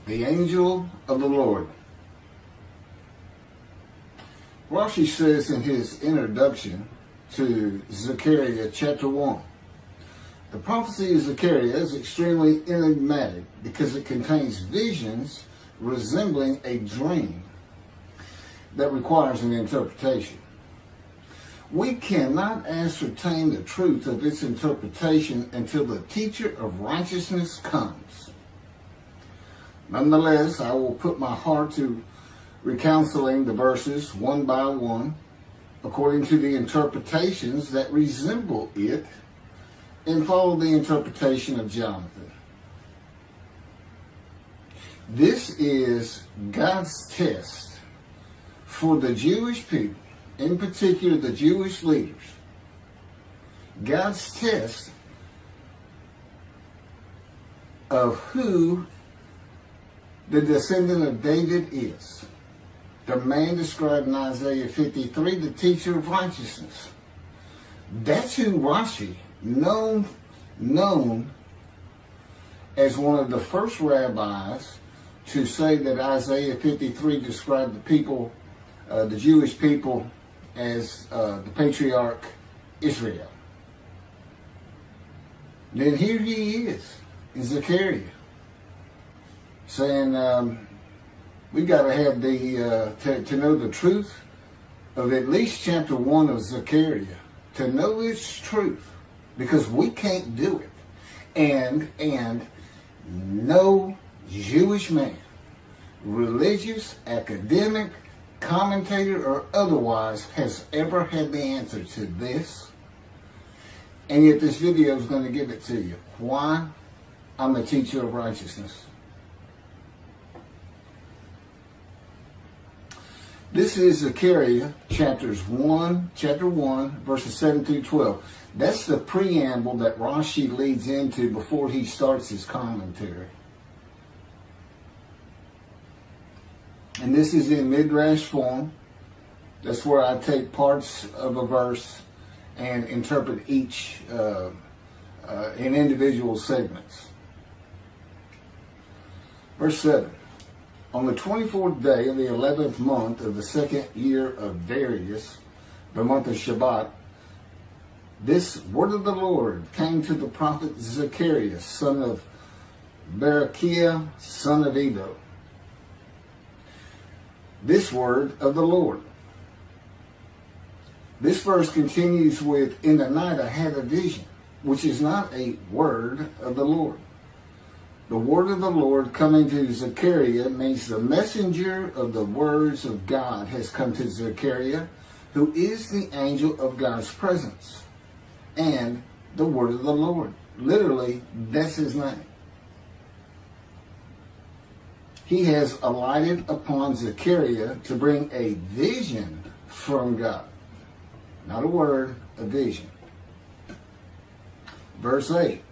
The angel of the Lord. Rashi says in his introduction to Zechariah Chapter One, the prophecy of Zechariah is extremely enigmatic because it contains visions resembling a dream that requires an interpretation. We cannot ascertain the truth of its interpretation until the teacher of righteousness comes. Nonetheless, I will put my heart to reconciling the verses one by one according to the interpretations that resemble it and follow the interpretation of Jonathan. This is God's test for the Jewish people, in particular the Jewish leaders. God's test of who the descendant of David is. The man described in Isaiah 53, the teacher of righteousness. That's who Rashi, known as one of the first rabbis to say that Isaiah 53 described the people, the Jewish people, as the patriarch Israel. Then here he is in Zechariah, saying we got to have to know the truth of at least chapter 1 of Zechariah, to know its truth, because we can't do it. And no Jewish man, religious, academic, commentator, or otherwise, has ever had the answer to this. And yet this video is going to give it to you. Why? I'm a teacher of righteousness. This is Zechariah chapter 1, verses 7 through 12. That's the preamble that Rashi leads into before he starts his commentary. And this is in Midrash form. That's where I take parts of a verse and interpret each in individual segments. Verse 7. On the 24th day of the 11th month of the second year of Darius, the month of Shebat, this word of the Lord came to the prophet Zechariah, son of Berechiah, son of Iddo. This word of the Lord. This verse continues with, in the night I had a vision, which is not a word of the Lord. The word of the Lord coming to Zechariah means the messenger of the words of God has come to Zechariah, who is the angel of God's presence, and the word of the Lord. Literally, that's his name. He has alighted upon Zechariah to bring a vision from God. Not a word, a vision. Verse 8.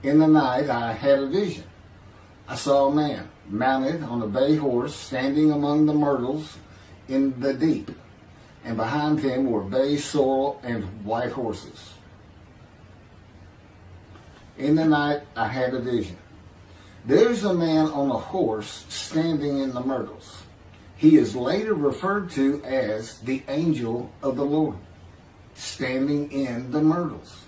In the night I had a vision. I saw a man mounted on a bay horse standing among the myrtles in the deep, and behind him were bay, sorrel, and white horses. In the night I had a vision. There's a man on a horse standing in the myrtles. He is later referred to as the angel of the Lord, standing in the myrtles.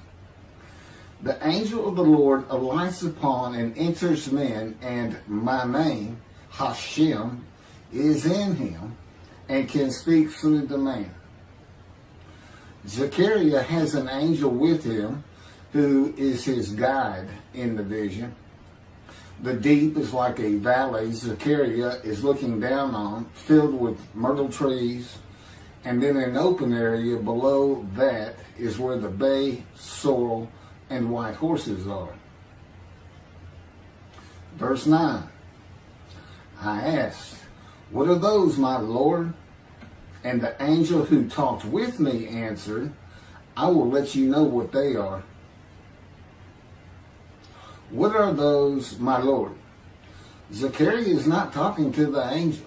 The angel of the Lord alights upon and enters men, and my name, Hashem, is in him and can speak through the man. Zechariah has an angel with him who is his guide in the vision. The deep is like a valley Zechariah is looking down on, filled with myrtle trees, and then an open area below that is where the bay, sorrel, and white horses are. Verse 9. I asked, what are those, my Lord? And the angel who talked with me answered, I will let you know what they are. What are those, my Lord? Zechariah is not talking to the angel.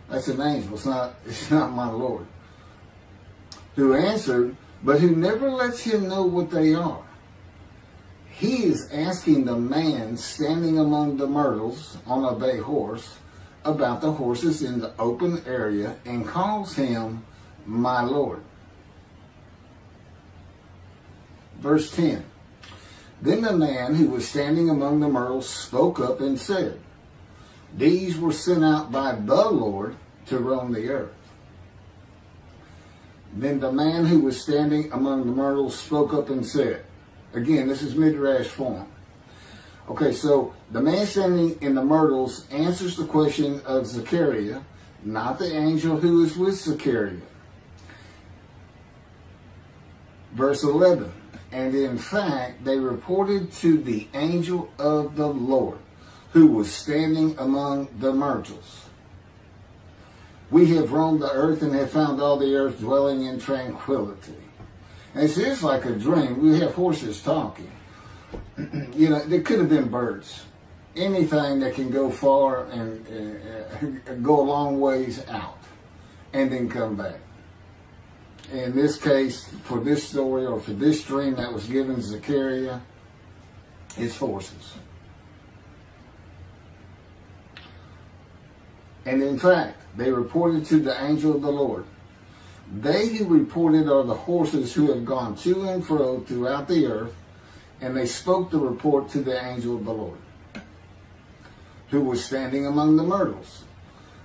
That's an angel. It's not my Lord. Who answered, but who never lets him know what they are. he is asking the man standing among the myrtles on a bay horse about the horses in the open area and calls him my Lord. Verse 10. Then the man who was standing among the myrtles spoke up and said, these were sent out by the Lord to roam the earth. Then the man who was standing among the myrtles spoke up and said, again, this is Midrash form. Okay, so the man standing in the myrtles answers the question of Zechariah, not the angel who is with Zechariah. Verse 11, and in fact, they reported to the angel of the Lord, who was standing among the myrtles. We have roamed the earth and have found all the earth dwelling in tranquility. And it's just like a dream. We have horses talking. You know, there could have been birds. Anything that can go far and go a long ways out and then come back. In this case, for this story or for this dream that was given to Zechariah, it's horses. And in fact, they reported to the angel of the Lord. They who reported are the horses who have gone to and fro throughout the earth, and they spoke the report to the angel of the Lord, who was standing among the myrtles.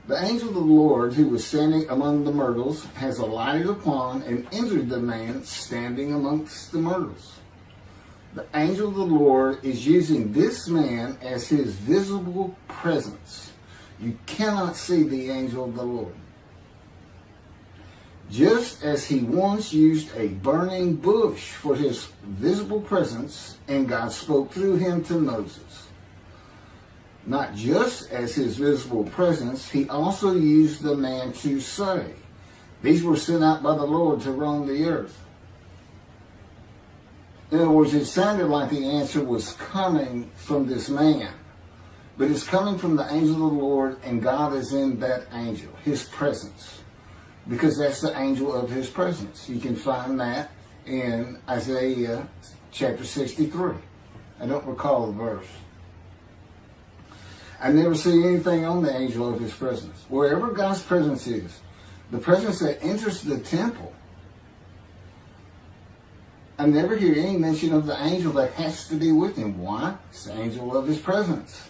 The angel of the Lord, who was standing among the myrtles, has alighted upon and entered the man standing amongst the myrtles. The angel of the Lord is using this man as his visible presence. You cannot see the angel of the Lord. Just as he once used a burning bush for his visible presence, and God spoke through him to Moses. Not just as his visible presence, he also used the man to say, these were sent out by the Lord to roam the earth. In other words, it sounded like the answer was coming from this man, but it's coming from the angel of the Lord, and God is in that angel, his presence. Because that's the angel of his presence. You can find that in Isaiah chapter 63. I don't recall the verse. I never see anything on the angel of his presence. Wherever God's presence is, the presence that enters the temple, I never hear any mention of the angel that has to be with him. Why? It's the angel of his presence,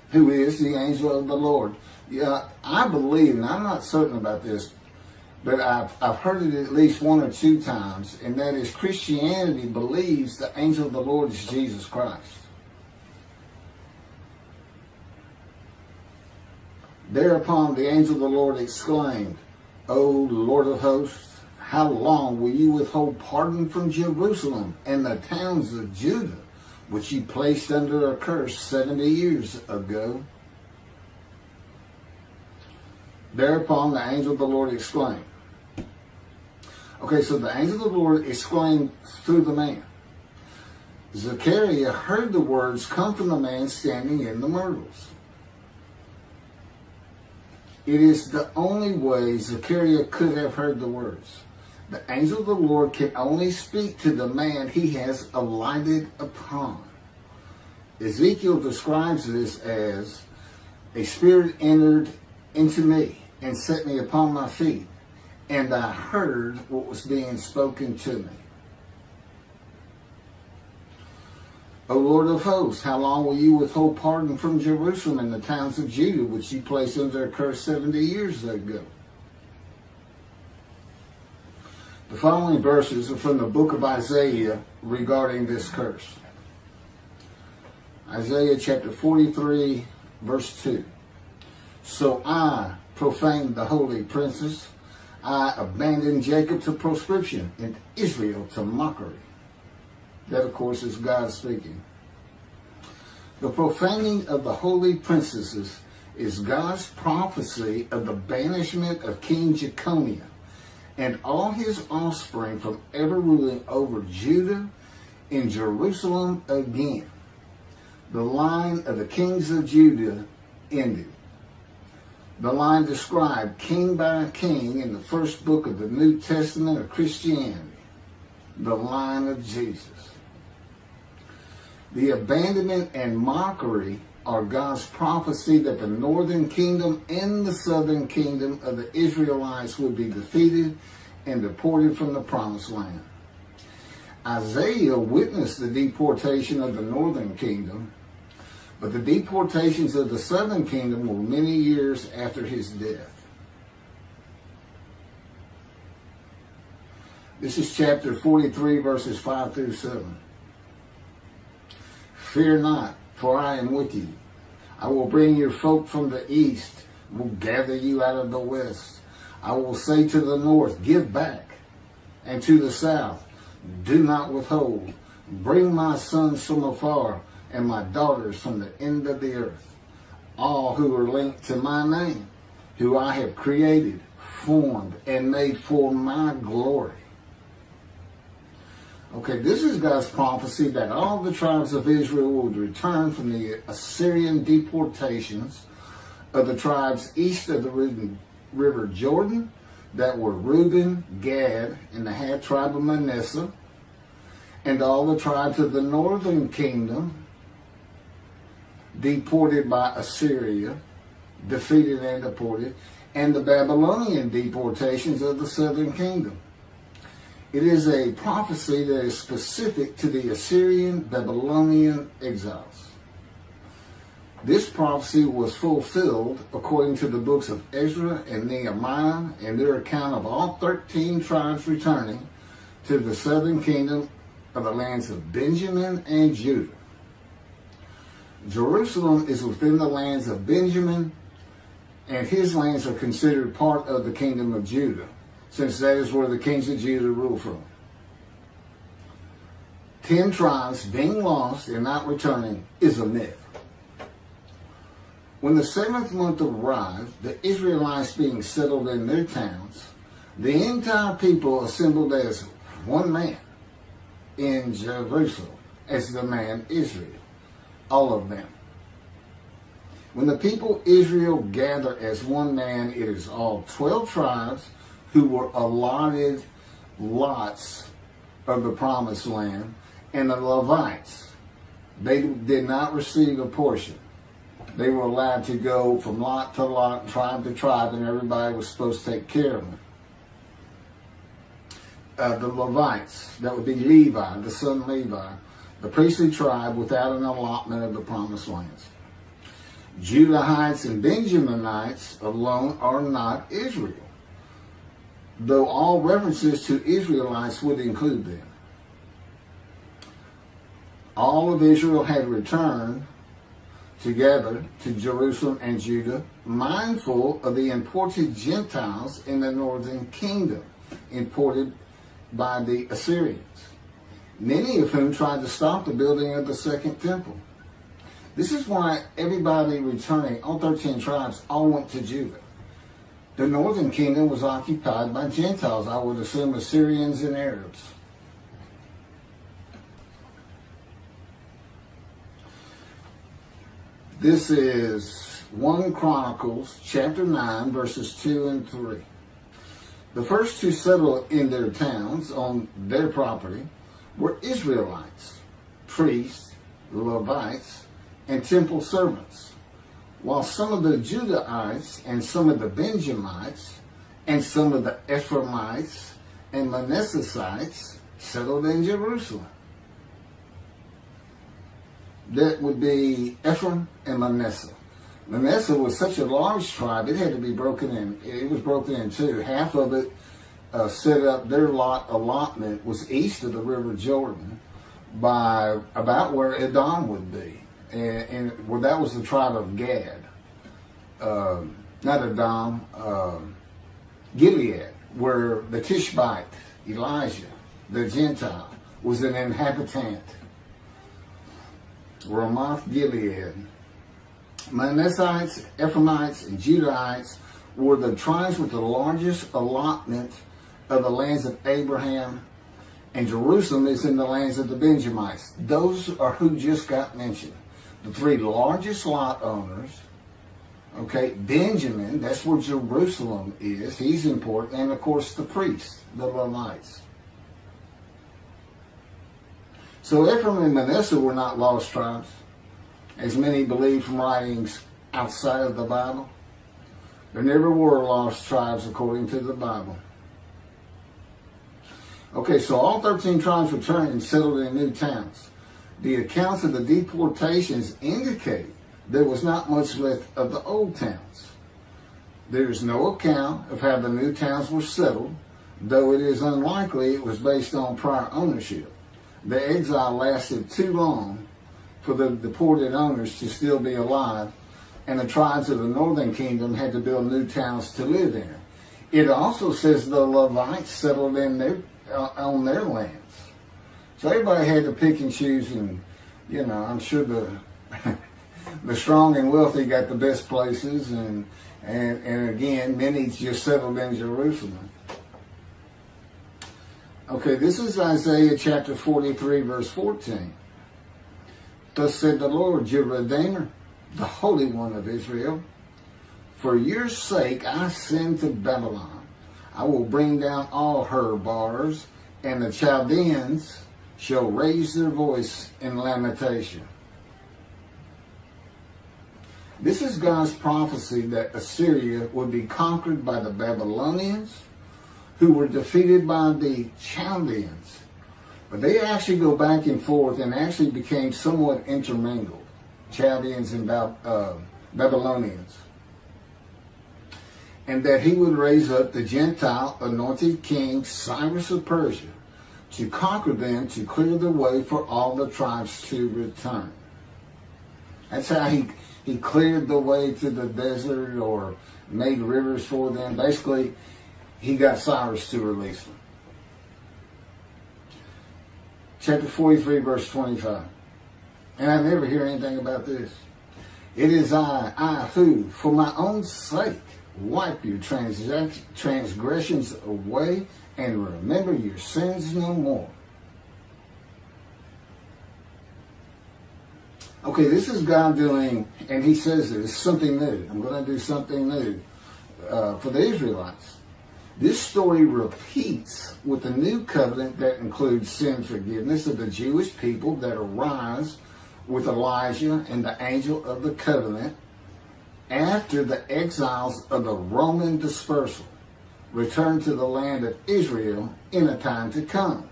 who is the angel of the Lord. Yeah, I believe, and I'm not certain about this, but I've heard it at least one or two times, and that is Christianity believes the angel of the Lord is Jesus Christ. Thereupon the angel of the Lord exclaimed, O Lord of hosts, how long will you withhold pardon from Jerusalem and the towns of Judah, which you placed under a curse 70 years ago? Thereupon the angel of the Lord exclaimed. Okay, so the angel of the Lord exclaimed through the man. Zechariah heard the words come from the man standing in the myrtles. It is the only way Zechariah could have heard the words. The angel of the Lord can only speak to the man he has alighted upon. Ezekiel describes this as a spirit entered into me and set me upon my feet, and I heard what was being spoken to me. O Lord of hosts, how long will you withhold pardon from Jerusalem and the towns of Judah, which you placed under a curse 70 years ago? The following verses are from the book of Isaiah regarding this curse. Isaiah chapter 43, verse 2. So I profaned the holy princes. I abandoned Jacob to proscription and Israel to mockery. That, of course, is God speaking. The profaning of the holy princesses is God's prophecy of the banishment of King Jeconiah and all his offspring from ever ruling over Judah and Jerusalem again. The line of the kings of Judah ended. The line described king by king in the first book of the New Testament of Christianity. the line of Jesus. The abandonment and mockery are God's prophecy that the northern kingdom and the southern kingdom of the Israelites would be defeated and deported from the promised land. Isaiah witnessed the deportation of the northern kingdom, but the deportations of the southern kingdom were many years after his death. This is chapter 43, verses 5 through 7. Fear not, for I am with you. I will bring your folk from the east, will gather you out of the west. I will say to the north, give back, and to the south, do not withhold. Bring my sons from afar, and my daughters from the end of the earth, all who are linked to my name, who I have created, formed, and made for my glory. Okay, this is God's prophecy that all the tribes of Israel would return from the Assyrian deportations of the tribes east of the river Jordan that were Reuben, Gad, and the half tribe of Manasseh, and all the tribes of the northern kingdom deported by Assyria, defeated and deported, and the Babylonian deportations of the southern kingdom. It is a prophecy that is specific to the Assyrian Babylonian exiles. This prophecy was fulfilled according to the books of Ezra and Nehemiah and their account of all 13 tribes returning to the southern kingdom of the lands of Benjamin and Judah. Jerusalem is within the lands of Benjamin, and his lands are considered part of the kingdom of Judah, since that is where the kings of Judah rule from. 10 tribes being lost and not returning is a myth. When the 7th month arrived, the Israelites being settled in their towns, the entire people assembled as one man in Jerusalem, as the man Israel, all of them. When the people Israel gather as one man, it is all 12 tribes who were allotted lots of the promised land, and the Levites, they did not receive a portion. They were allowed to go from lot to lot, tribe to tribe, and everybody was supposed to take care of them. The Levites, that would be Levi, the son Levi, the priestly tribe without an allotment of the promised lands. Judahites and Benjaminites alone are not Israel, though all references to Israelites would include them. All of Israel had returned together to Jerusalem and Judah, mindful of the imported Gentiles in the northern kingdom, imported by the Assyrians, many of whom tried to stop the building of the second temple. This is why everybody returning, all 13 tribes, all went to Judah. The northern kingdom was occupied by Gentiles, I would assume Assyrians and Arabs. This is 1 Chronicles chapter 9, verses 2 and 3. The first to settle in their towns on their property were Israelites, priests, Levites, and temple servants, while some of the Judahites and some of the Benjamites and some of the Ephraimites and Manassesites settled in Jerusalem. That would be Ephraim and Manasseh. Manasseh was such a large tribe, it had to be broken in. It was broken in two. Half of it set up, their allotment was east of the river Jordan by about where Edom would be. And well, that was the tribe of Gad. Not Edom, Gilead, where the Tishbite, Elijah, the Gentile, was an inhabitant. Ramoth Gilead. Manassites, Ephraimites, and Judahites were the tribes with the largest allotment of the lands of Abraham, and Jerusalem is in the lands of the Benjamites. Those are who just got mentioned. The three largest lot owners. Okay, Benjamin, that's where Jerusalem is. He's important. And of course the priests, the Levites. So Ephraim and Manasseh were not lost tribes, as many believe from writings outside of the Bible. There never were lost tribes according to the Bible. Okay, so all 13 tribes returned and settled in new towns. The accounts of the deportations indicate there was not much left of the old towns. There is no account of how the new towns were settled, though it is unlikely it was based on prior ownership. The exile lasted too long for the deported owners to still be alive, and the tribes of the northern kingdom had to build new towns to live in. It also says the Levites settled in on their lands. So everybody had to pick and choose, and I'm sure the strong and wealthy got the best places, and again, many just settled in Jerusalem. Okay, this is Isaiah chapter 43, verse 14. Thus said the Lord, your Redeemer, the Holy One of Israel, for your sake I send to Babylon. I will bring down all her bars, and the Chaldeans shall raise their voice in lamentation. This is God's prophecy that Assyria would be conquered by the Babylonians, who were defeated by the Chaldeans. But they actually go back and forth and actually became somewhat intermingled, Chaldeans and Babylonians. And that he would raise up the Gentile anointed king Cyrus of Persia to conquer them, to clear the way for all the tribes to return. That's how he cleared the way to the desert or made rivers for them. Basically, he got Cyrus to release them. Chapter 43, verse 25. And I never hear anything about this. It is I who, for my own sake, wipe your transgressions away and remember your sins no more. Okay, this is God doing, and he says it's something new. I'm going to do something new for the Israelites. This story repeats with the new covenant that includes sin forgiveness of the Jewish people that arise with Elijah and the angel of the covenant after the exiles of the Roman dispersal return to the land of Israel in a time to come.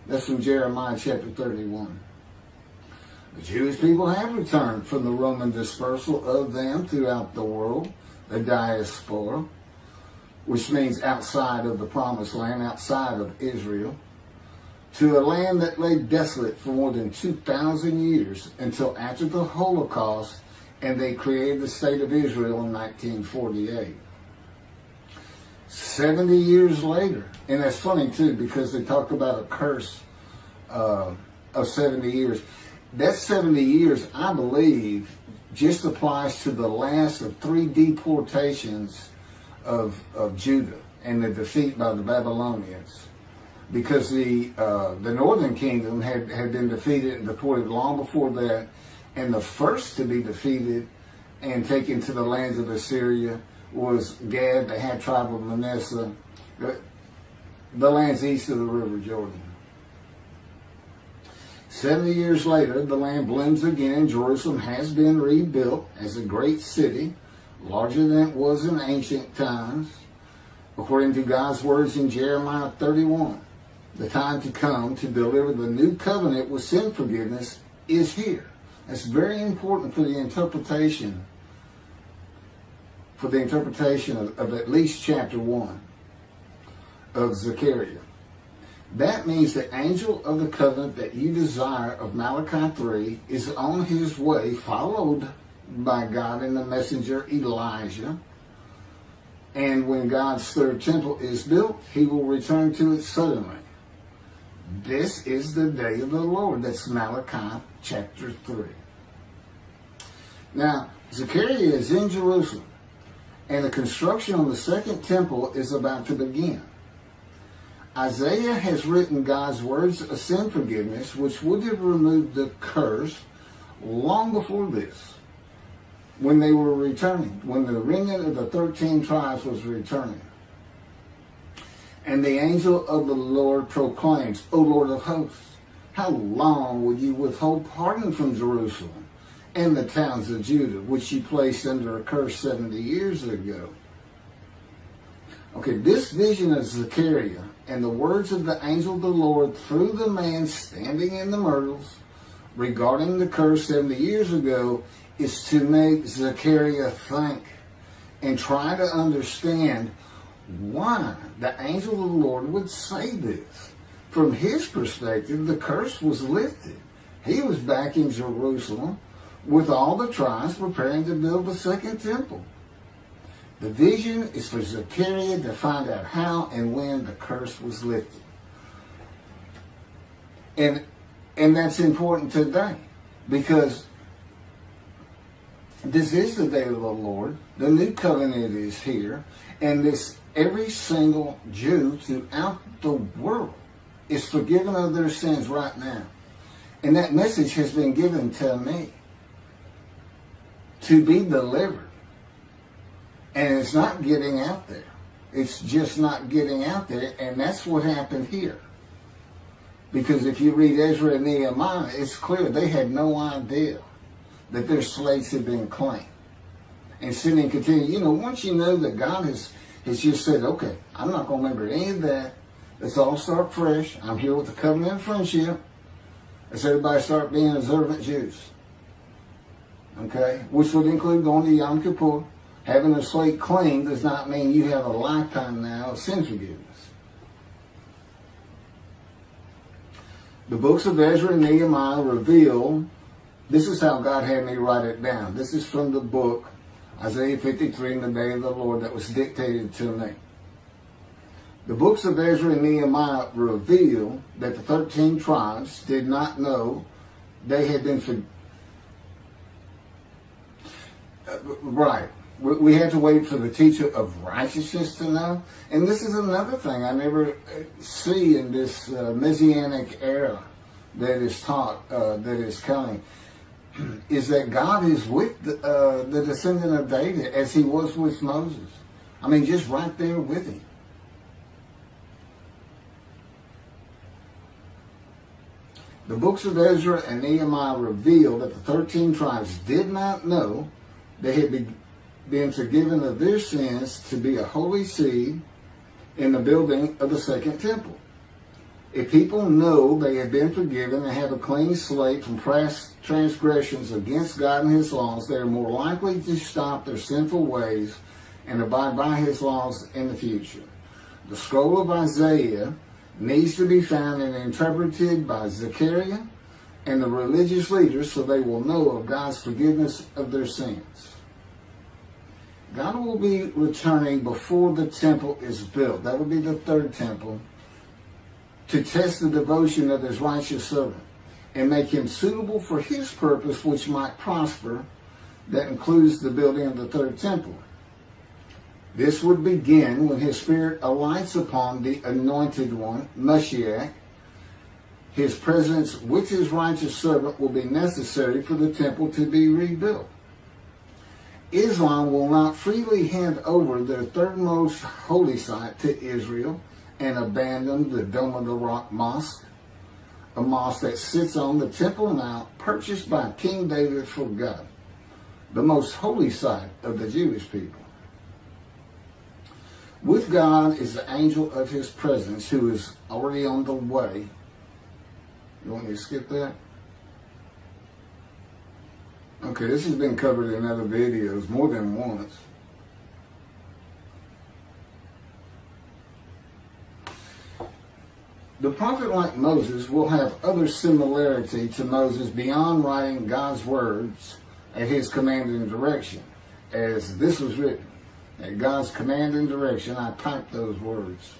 That's from Jeremiah chapter 31. The Jewish people have returned from the Roman dispersal of them throughout the world, the diaspora, which means outside of the promised land, outside of Israel, to a land that lay desolate for more than 2,000 years until after the Holocaust, and they created the state of Israel in 1948. 70 years later, and that's funny too, because they talk about a curse of 70 years. That 70 years, I believe, just applies to the last of 3 deportations of Judah and the defeat by the Babylonians, because the northern kingdom had been defeated and deported long before that, and the first to be defeated and taken to the lands of Assyria was Gad, the half tribe of Manasseh, the lands east of the river Jordan. 70 years later, the land blooms again. Jerusalem has been rebuilt as a great city, larger than it was in ancient times, according to God's words in Jeremiah 31. The time to come to deliver the new covenant with sin forgiveness is here. That's very important for the interpretation of at least chapter 1 of Zechariah. That means the angel of the covenant that you desire of Malachi 3 is on his way, followed by God and the messenger Elijah. And when God's third temple is built, he will return to it suddenly. This is the day of the Lord. That's Malachi chapter 3. Now, Zechariah is in Jerusalem, and the construction on the second temple is about to begin. Isaiah has written God's words of sin forgiveness, which would have removed the curse long before this, when they were returning, when the remnant of the 13 tribes was returning. And the angel of the Lord proclaims, O Lord of hosts, how long will you withhold pardon from Jerusalem and the towns of Judah, which you placed under a curse 70 years ago? Okay, this vision of Zechariah and the words of the angel of the Lord through the man standing in the myrtles regarding the curse 70 years ago is to make Zechariah think and try to understand why the angel of the Lord would say this. From his perspective, the curse was lifted. He was back in Jerusalem with all the tribes preparing to build the second temple. The vision is for Zechariah to find out how and when the curse was lifted. And that's important today, because this is the day of the Lord. The new covenant is here, and this every single Jew throughout the world is forgiven of their sins right now. And that message has been given to me to be delivered. And it's not getting out there. It's just not getting out there, and that's what happened here. Because if you read Ezra and Nehemiah, it's clear they had no idea that their slates had been claimed. And sin and continue. You know, once you know that God has just said, okay, I'm not going to remember any of that. Let's all start fresh. I'm here with the covenant of friendship. Let's everybody start being observant Jews. Okay? Which would include going to Yom Kippur. Having a slate clean does not mean you have a lifetime now of sin forgiveness. The books of Ezra and Nehemiah reveal, this is how God had me write it down. This is from the book, Isaiah 53, in the day of the Lord, that was dictated to me. The books of Ezra and Nehemiah reveal that the 13 tribes did not know they had been right. We had to wait for the teacher of righteousness to know. And this is another thing I never see in this Messianic era that is taught, that is coming, is that God is with the descendant of David as he was with Moses. I mean, just right there with him. The books of Ezra and Nehemiah reveal that the 13 tribes did not know they had been forgiven of their sins to be a holy seed in the building of the second temple. If people know they have been forgiven and have a clean slate from past transgressions against God and his laws, they are more likely to stop their sinful ways and abide by his laws in the future. The scroll of Isaiah needs to be found and interpreted by Zechariah and the religious leaders so they will know of God's forgiveness of their sins. God will be returning before the temple is built. That would be the third temple, to test the devotion of his righteous servant and make him suitable for his purpose, which might prosper. That includes the building of the third temple. This would begin when his spirit alights upon the anointed one, Moshiach. His presence with his righteous servant will be necessary for the temple to be rebuilt. Islam will not freely hand over their third most holy site to Israel and abandon the Dome of the Rock Mosque, a mosque that sits on the Temple Mount purchased by King David for God, the most holy site of the Jewish people. With God is the angel of his presence who is already on the way. You want me to skip that? Okay, this has been covered in other videos more than once. The prophet like Moses will have other similarity to Moses beyond writing God's words at his command and direction. As this was written, at God's command and direction, I typed those words.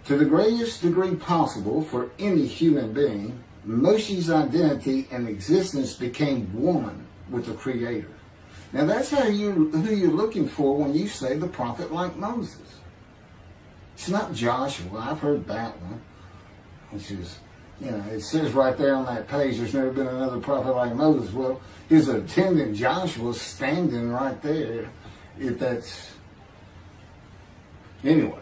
To the greatest degree possible for any human being, Moshe's identity and existence became one with the Creator. Now that's who you're looking for when you say the prophet like Moses. It's not Joshua. I've heard that one, which is, it says right there on that page, there's never been another prophet like Moses. Well, his attendant Joshua standing right there, if that's... Anyway,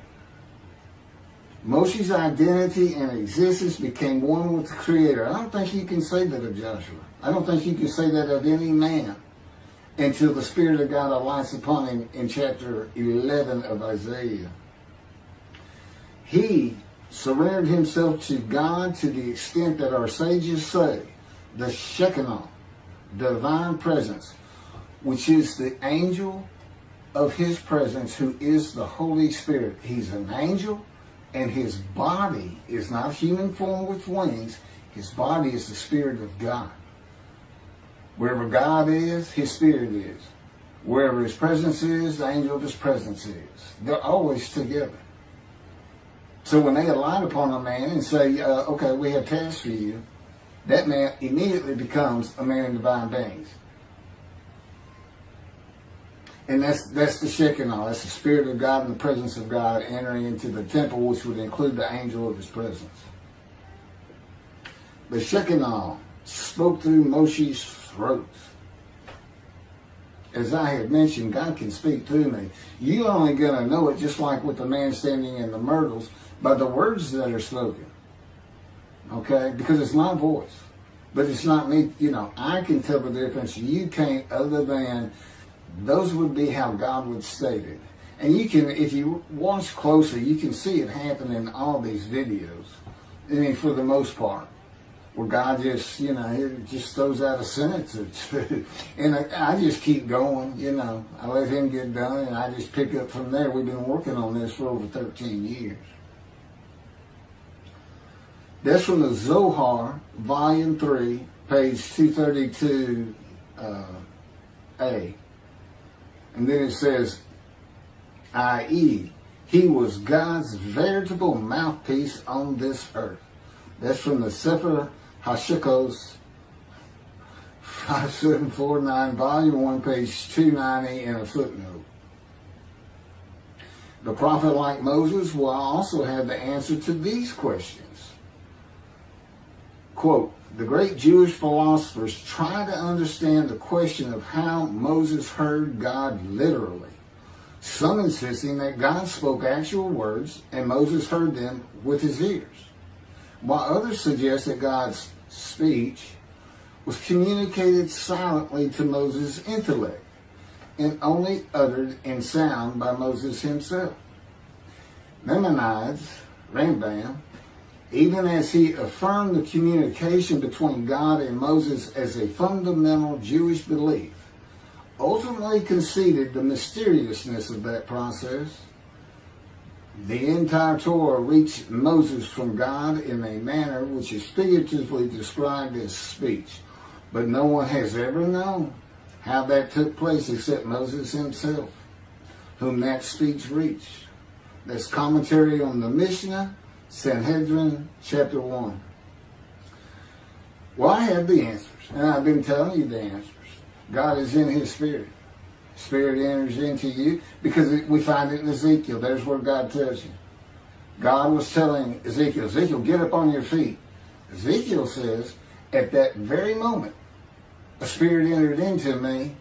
Moshe's identity and existence became one with the Creator. I don't think you can say that of Joshua. I don't think you can say that of any man until the Spirit of God alights upon him in chapter 11 of Isaiah. He surrendered himself to God to the extent that our sages say the Shekinah, divine presence, which is the angel of his presence, who is the Holy Spirit. He's an angel, and his body is not human form with wings. His body is the Spirit of God. Wherever God is, his Spirit is. Wherever his presence is, the angel of his presence is. They're always together. So when they alight upon a man and say, okay, we have tasks for you, that man immediately becomes a man in divine beings. And that's the Shekinah. That's the Spirit of God and the presence of God entering into the temple, which would include the angel of his presence. The Shekinah spoke through Moshe's throat. As I have mentioned, God can speak through me. You're only going to know it, just like with the man standing in the myrtles, by the words that are spoken. Okay? Because it's my voice. But it's not me. You know, I can tell the difference. You can't, other than those would be how God would state it. And you can, if you watch closely, you can see it happen in all these videos. I mean, for the most part. Where God just, you know, it just throws out a sentence or two. And I just keep going, you know. I let him get done and I just pick up from there. We've been working on this for over 13 years. That's from the Zohar, Volume 3, page 232A. And then it says, i.e., he was God's veritable mouthpiece on this earth. That's from the Sefer Hashikos, 5749, Volume 1, page 290, and a footnote. The prophet, like Moses, will also have the answer to these questions. Quote, the great Jewish philosophers try to understand the question of how Moses heard God literally, some insisting that God spoke actual words and Moses heard them with his ears, while others suggest that God's speech was communicated silently to Moses' intellect and only uttered in sound by Moses himself. Maimonides, Rambam, even as he affirmed the communication between God and Moses as a fundamental Jewish belief, ultimately conceded the mysteriousness of that process. The entire Torah reached Moses from God in a manner which is figuratively described as speech, but no one has ever known how that took place except Moses himself, whom that speech reached. That's commentary on the Mishnah, Sanhedrin, Chapter 1. Well, I have the answers, and I've been telling you the answers. God is in his Spirit. Spirit enters into you, because we find it in Ezekiel. There's where God tells you. God was telling Ezekiel, Ezekiel, get up on your feet. Ezekiel says, at that very moment, a spirit entered into me,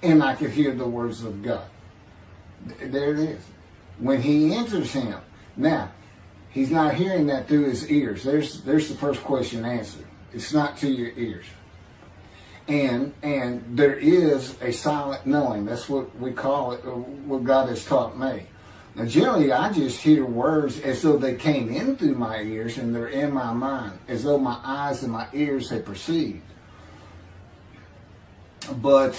and I could hear the words of God. There it is. When he enters him. Now, he's not hearing that through his ears. There's the first question answered. It's not to your ears. And there is a silent knowing. That's what we call it, what God has taught me. Now, generally, I just hear words as though they came in through my ears and they're in my mind, as though my eyes and my ears had perceived. But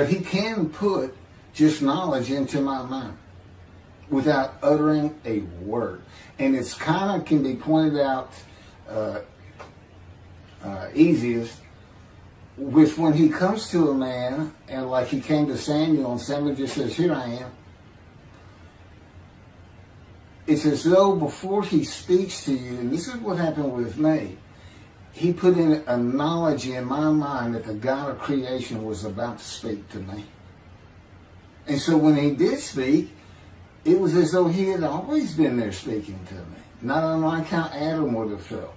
he can put just knowledge into my mind without uttering a word. And it's kind of can be pointed out easiest with when he comes to a man, and like he came to Samuel, and Samuel just says, here I am. It's as though before he speaks to you, and this is what happened with me, he put in a knowledge in my mind that the God of creation was about to speak to me. And so when he did speak, it was as though he had always been there speaking to me. Not unlike how Adam would have felt.